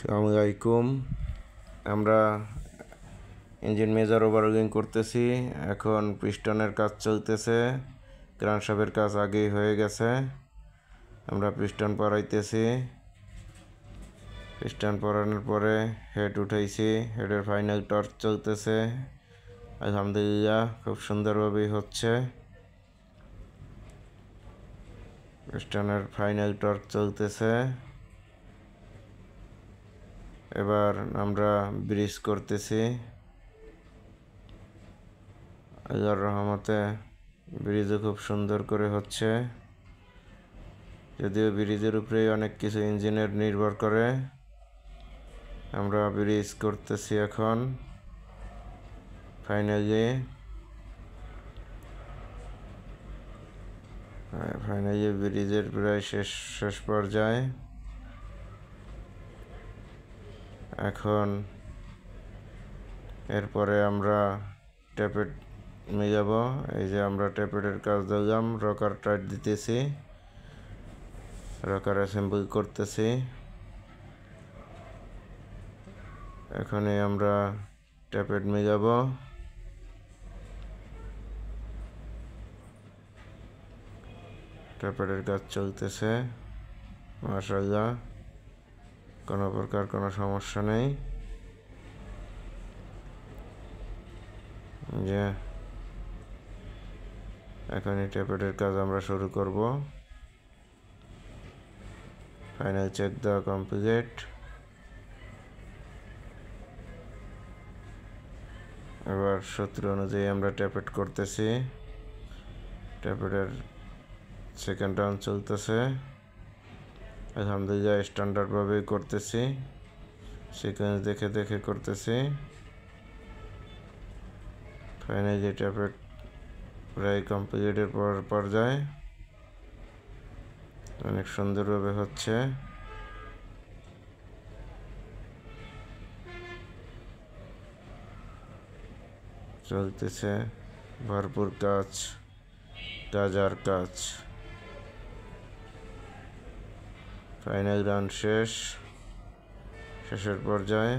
আসসালামু আলাইকুম। আমরা ইঞ্জিন মেজর ওভারহোলিং করতেছি। এখন পিস্টনের কাজ চলতেছে। ক্রানশাফটের কাজ আগেই হয়ে গেছে। আমরা পিস্টন পরাইতেছি। পিস্টন পরানোর পরে হেড উঠাইছি। হেডের ফাইনাল টর্ক চলতেছে। আলহামদুলিল্লাহ খুব সুন্দরভাবেই হচ্ছে। পিস্টনের ফাইনাল টর্ক চলতেছে। এবার আমরা ব্রিজ করতেছি। আল্লাহর রহমতে ব্রিজও খুব সুন্দর করে হচ্ছে। যদিও ব্রিজের উপরেই অনেক কিছু ইঞ্জিনের নির্ভর করে। আমরা ব্রিজ করতেছি এখন ফাইনালি ব্রিজের প্রায় শেষ পর্যায়ে। এখন এরপরে আমরা ট্যাপেট মিলাবো। এই যে আমরা ট্যাপেটের কাজ দিলাম, রকার টাইট দিতেছি, রকার অ্যাসেম্বল করতেছি। এখানে আমরা ট্যাপেট মিলাবো। ট্যাপেটের কাজ চলতেছে মাশাআল্লাহ, কোনো প্রকার কোনো সমস্যা নেই। যে এখন এই ট্যাপেটের কাজ আমরা শুরু করব। ফাইনাল চেক দেওয়া কমপ্লিট। এবার সূত্র অনুযায়ী আমরা ট্যাপেট করতেছি। ট্যাপেটের সেকেন্ড রাউন্ড চলতেছে। আলহামদুলিল্লাহ স্ট্যান্ডার্ডভাবেই করতেছি, সিকোয়েন্স দেখে দেখে করতেছি। ফাইনালি ট্যাপেট প্রায় কমপ্লিটের পর্যায়ে, অনেক সুন্দরভাবে হচ্ছে। চলতেছে ভরপুর কাজ আর কাজ। ফাইনাল রাউন্ড শেষের পর্যায়ে।